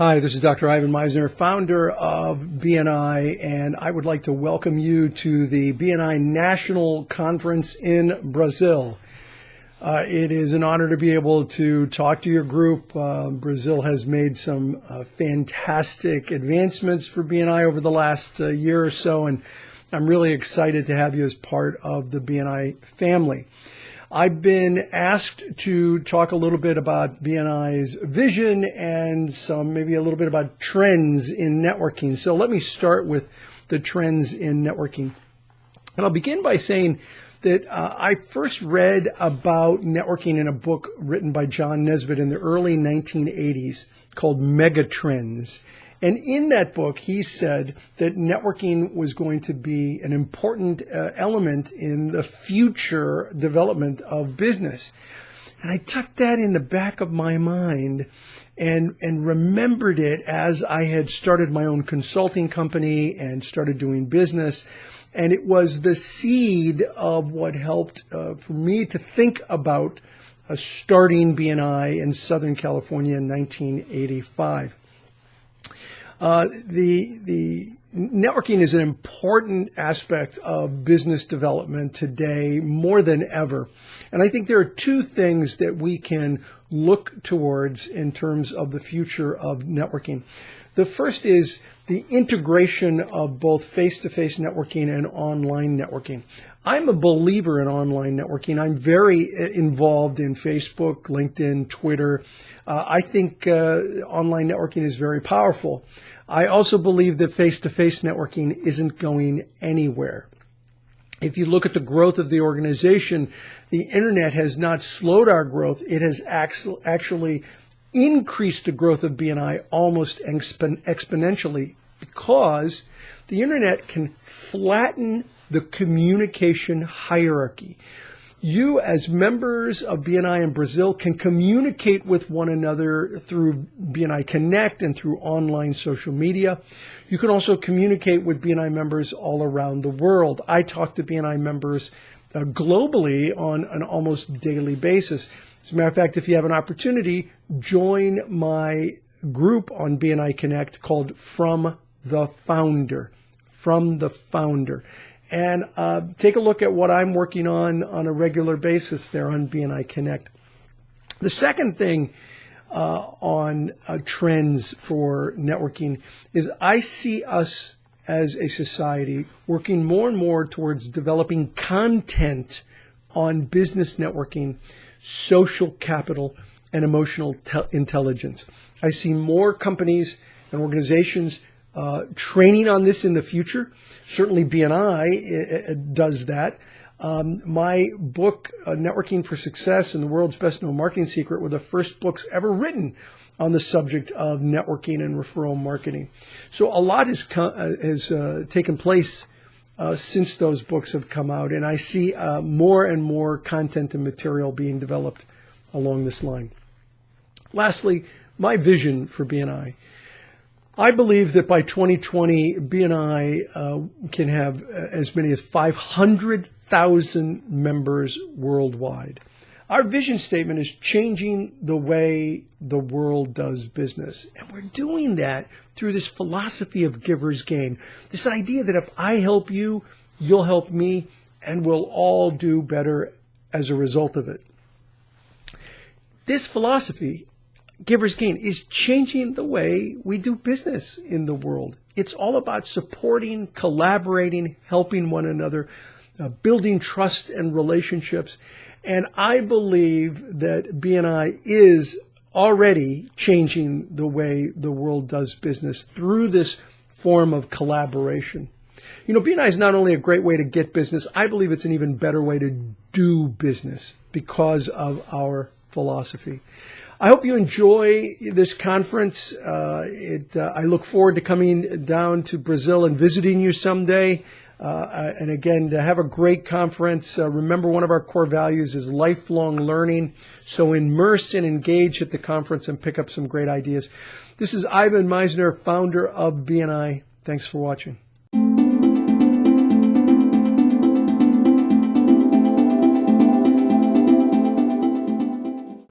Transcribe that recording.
Hi, this is Dr. Ivan Misner, founder of BNI, and I would like to welcome you to the BNI National Conference in Brazil. It is an honor to be able to talk to your group. Brazil has made some fantastic advancements for BNI over the last year or so, and I'm really excited to have you as part of the BNI family. I've been asked to talk a little bit about BNI's vision and maybe a little bit about trends in networking. So let me start with the trends in networking. And I'll begin by saying that I first read about networking in a book written by John Nesbitt in the early 1980s called Megatrends. And in that book, he said that networking was going to be an important element in the future development of business. And I tucked that in the back of my mind and remembered it as I had started my own consulting company and started doing business. And it was the seed of what helped for me to think about starting BNI in Southern California in 1985. The networking is an important aspect of business development today more than ever. And I think there are two things that we can look towards in terms of the future of networking. The first is the integration of both face-to-face networking and online networking. I'm a believer in online networking. I'm very involved in Facebook, LinkedIn, Twitter. I think online networking is very powerful. I also believe that face-to-face networking isn't going anywhere. If you look at the growth of the organization, the internet has not slowed our growth. It has actually increased the growth of BNI almost exponentially because the internet can flatten the communication hierarchy. You, as members of BNI in Brazil, can communicate with one another through BNI Connect and through online social media. You can also communicate with BNI members all around the world. I talk to BNI members globally on an almost daily basis. As a matter of fact, if you have an opportunity, join my group on BNI Connect called From the Founder. From the Founder. And take a look at what I'm working on a regular basis there on BNI Connect. The second thing on trends for networking is I see us as a society working more and more towards developing content on business networking, social capital, and emotional intelligence. I see more companies and organizations training on this in the future. Certainly BNI does that. My book, Networking for Success and the World's Best Known Marketing Secret, were the first books ever written on the subject of networking and referral marketing. So a lot has taken place since those books have come out, and I see more and more content and material being developed along this line. Lastly, my vision for BNI. I believe that by 2020, BNI can have as many as 500,000 members worldwide. Our vision statement is changing the way the world does business. And we're doing that through this philosophy of giver's gain. This idea that if I help you, you'll help me, and we'll all do better as a result of it. This philosophy, giver's gain, is changing the way we do business in the world. It's all about supporting, collaborating, helping one another, building trust and relationships. And I believe that BNI is already changing the way the world does business through this form of collaboration. You know, BNI is not only a great way to get business, I believe it's an even better way to do business because of our philosophy. I hope you enjoy this conference. I look forward to coming down to Brazil and visiting you someday. And again, to have a great conference. Remember, one of our core values is lifelong learning. So immerse and engage at the conference and pick up some great ideas. This is Ivan Misner, founder of BNI. Thanks for watching.